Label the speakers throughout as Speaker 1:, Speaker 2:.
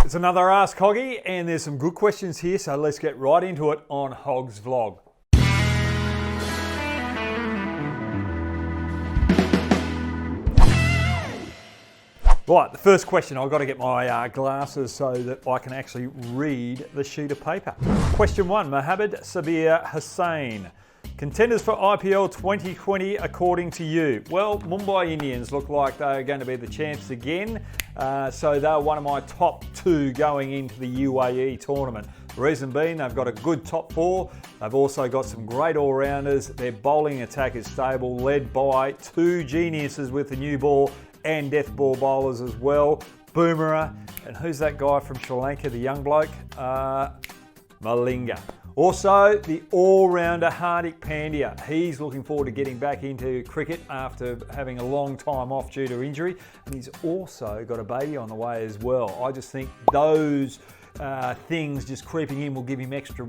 Speaker 1: It's another Ask Hoggy, and there's some good questions here, so let's get right into it on Hogg's vlog. Right, the first question, I've got to get my glasses so that I can actually read the sheet of paper. Question 1, Mohammed SABIR HUSSAIN. Contenders for IPL 2020 according to you? Well, Mumbai Indians look like they're going to be the champs again. So they're one of my top 2 going into the UAE tournament. The reason being, they've got a good top 4. They've also got some great all-rounders. Their bowling attack is stable, led by 2 geniuses with the new ball and death ball bowlers as well. Boomerang, and who's that guy from Sri Lanka, the young bloke? Malinga. Also, the all-rounder Hardik Pandya. He's looking forward to getting back into cricket after having a long time off due to injury. And he's also got a baby on the way as well. I just think those things just creeping in will give him extra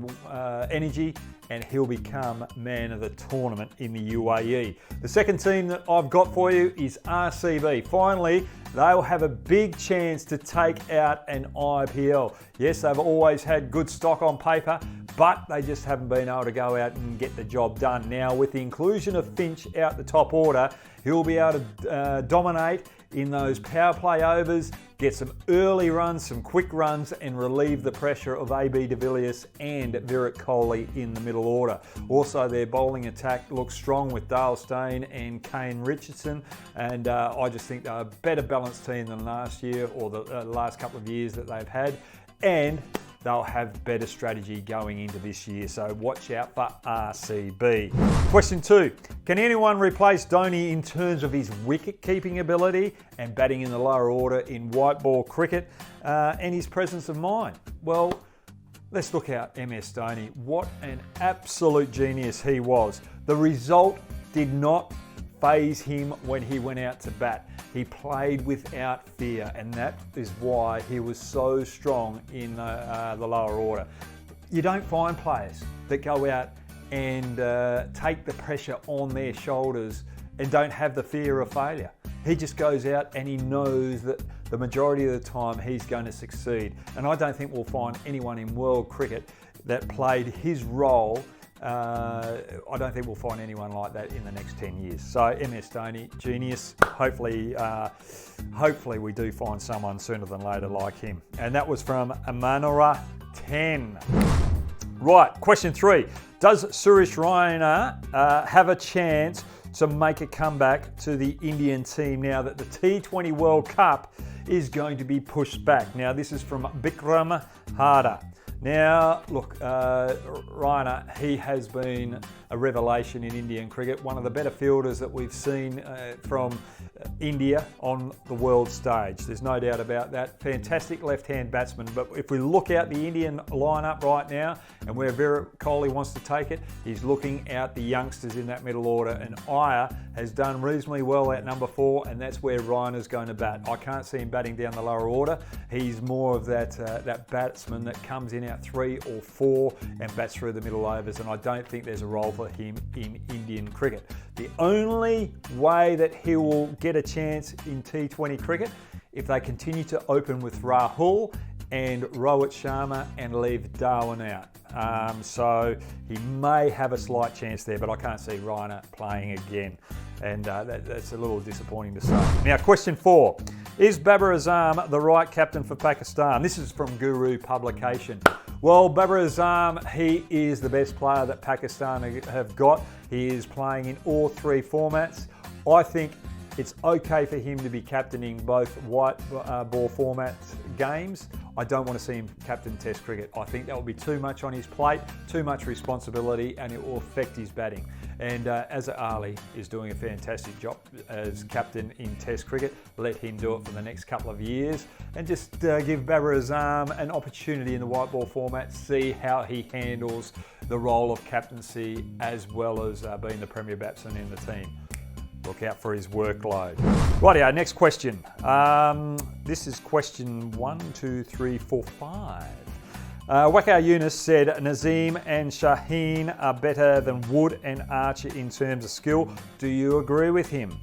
Speaker 1: energy, and he'll become man of the tournament in the UAE. The second team that I've got for you is RCB. Finally, they'll have a big chance to take out an IPL. Yes, they've always had good stock on paper, but they just haven't been able to go out and get the job done. Now, with the inclusion of Finch out the top order, he'll be able to dominate in those power play overs, get some early runs, some quick runs, and relieve the pressure of AB de Villiers and Virat Kohli in the middle order. Also, their bowling attack looks strong with Dale Steyn and Kane Richardson, and I just think they're a better balanced team than last year or the last couple of years that they've had, and they'll have better strategy going into this year, so watch out for RCB. Question 2, can anyone replace Dhoni in terms of his wicket-keeping ability and batting in the lower order in white ball cricket and his presence of mind? Well, let's look at MS Dhoni. What an absolute genius he was. The result did not faze him when he went out to bat. He played without fear, and that is why he was so strong in the lower order. You don't find players that go out and take the pressure on their shoulders and don't have the fear of failure. He just goes out and he knows that the majority of the time he's going to succeed. And I don't think we'll find anyone in world cricket that played his role. I don't think we'll find anyone like that in the next 10 years. So MS Dhoni, genius. Hopefully we do find someone sooner than later like him. And that was from Amanora 10. Right, question 3. Does Suresh Raina have a chance to make a comeback to the Indian team now that the T20 World Cup is going to be pushed back? Now, this is from BIKRAM HALDAR. Now, look, Raina, he has been a revelation in Indian cricket, one of the better fielders that we've seen from India on the world stage. There's no doubt about that. Fantastic left-hand batsman, but if we look out the Indian lineup right now and where Virat Kohli wants to take it, he's looking out the youngsters in that middle order, and Iyer has done reasonably well at number 4, and that's where Raina's going to bat. I can't see him batting down the lower order. He's more of that batsman that comes in out 3 or 4 and bats through the middle overs, and I don't think there's a role for him in Indian cricket. The only way that he will get a chance in T20 cricket if they continue to open with Rahul and Rohit Sharma and leave Darwin out. So he may have a slight chance there, but I can't see Raina playing again. And that's a little disappointing to say. Now, question 4. Is Babar Azam the right captain for Pakistan? This is from Guru Publication. Well, Babar Azam, he is the best player that Pakistan have got. He is playing in all 3 formats. I think it's okay for him to be captaining both white ball format games. I don't want to see him captain Test cricket. I think that will be too much on his plate, too much responsibility, and it will affect his batting. And Azhar Ali is doing a fantastic job as captain in Test cricket. Let him do it for the next couple of years and just give Babar Azam an opportunity in the white ball format, see how he handles the role of captaincy as well as being the premier batsman in the team. Look out for his workload. Rightio, next question. This is question 1, 2, 3, 4, 5. Wakar Yunus said Nazim and Shaheen are better than Wood and Archer in terms of skill. Do you agree with him?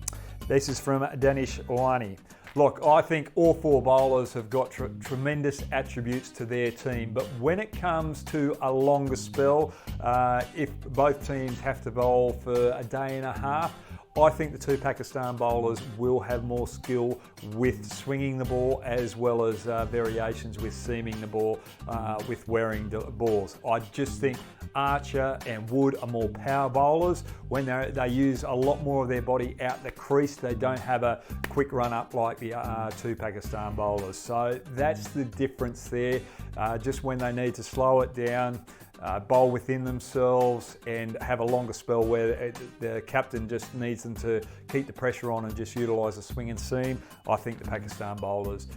Speaker 1: This is from DANNISH WANI. Look, I think all four bowlers have got tremendous attributes to their team, but when it comes to a longer spell, if both teams have to bowl for a day and a half, I think the two Pakistan bowlers will have more skill with swinging the ball as well as variations with seaming the ball, with wearing the balls. I just think Archer and Wood are more power bowlers. When they use a lot more of their body out the crease, they don't have a quick run up like the two Pakistan bowlers. So that's the difference there. Just when they need to slow it down, bowl within themselves and have a longer spell where the captain just needs them to keep the pressure on and just utilise the swing and seam. I think the Pakistan bowlers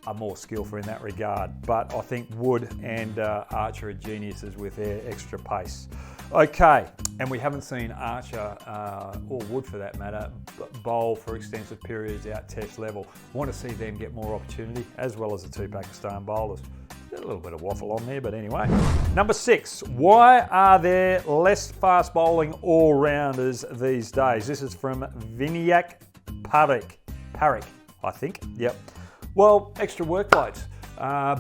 Speaker 1: are more skillful in that regard, but I think Wood and Archer are geniuses with their extra pace. Okay, and we haven't seen Archer, or Wood for that matter, bowl for extensive periods out Test level. Want to see them get more opportunity, as well as the two Pakistan bowlers. A little bit of waffle on there, but anyway. Number 6, why are there less fast bowling all-rounders these days? This is from VINAYAK PAREEK, I think. Yep. Well, extra workloads.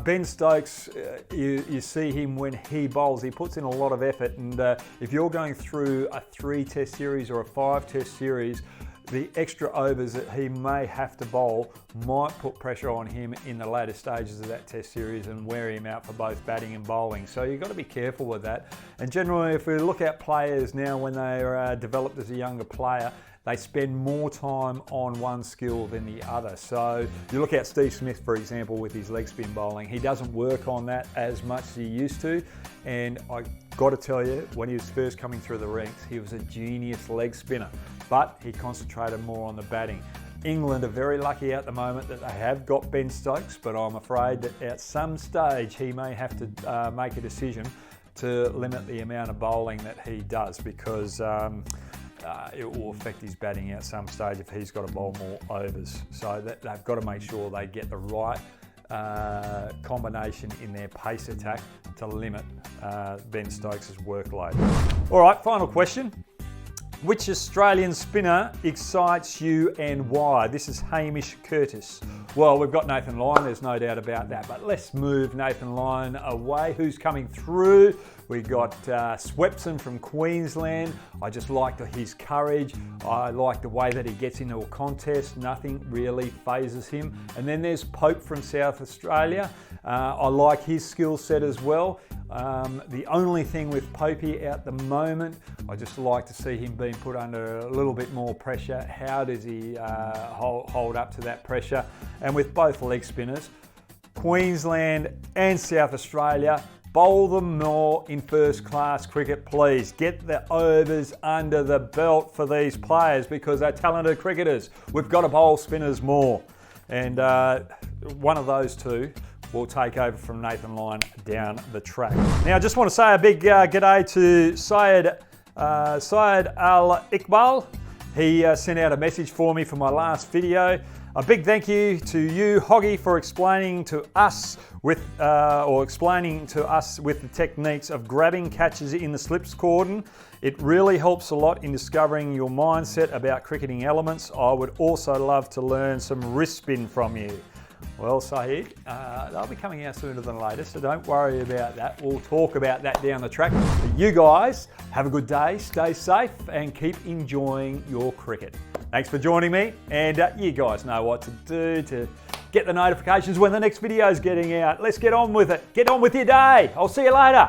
Speaker 1: Ben Stokes, you see him when he bowls, he puts in a lot of effort, and if you're going through a 3-test series or a 5-test series, the extra overs that he may have to bowl might put pressure on him in the later stages of that test series and wear him out for both batting and bowling. So you've got to be careful with that. And generally, if we look at players now when they are developed as a younger player, they spend more time on one skill than the other. So you look at Steve Smith, for example, with his leg spin bowling. He doesn't work on that as much as he used to. And I got to tell you, when he was first coming through the ranks, he was a genius leg spinner, but he concentrated more on the batting. England are very lucky at the moment that they have got Ben Stokes, but I'm afraid that at some stage he may have to make a decision to limit the amount of bowling that he does, because it will affect his batting at some stage if he's got to bowl more overs. So they've got to make sure they get the right combination in their pace attack to limit Ben Stokes' workload. All right, final question. Which Australian spinner excites you and why? This is Hamish Curtis. Well, we've got Nathan Lyon, there's no doubt about that, but let's move Nathan Lyon away. Who's coming through? We got Swepson from Queensland. I just like his courage. I like the way that he gets into a contest. Nothing really phases him. And then there's Pope from South Australia. I like his skill set as well. The only thing with Popey at the moment, I just like to see him being put under a little bit more pressure. How does he hold up to that pressure? And with both leg spinners, Queensland and South Australia, bowl them more in first class cricket, please. Get the overs under the belt for these players because they're talented cricketers. We've got to bowl spinners more. And one of those two will take over from Nathan Lyon down the track. Now, I just want to say a big g'day to Syed Al Iqbal. He sent out a message for me for my last video. A big thank you to you, Hoggy, for explaining to us with the techniques of grabbing catches in the slips cordon. It really helps a lot in discovering your mindset about cricketing elements. I would also love to learn some wrist spin from you. Well, Saeed, they'll be coming out sooner than later, so don't worry about that. We'll talk about that down the track. But you guys, have a good day, stay safe, and keep enjoying your cricket. Thanks for joining me, and you guys know what to do to get the notifications when the next video is getting out. Let's get on with it. Get on with your day. I'll see you later.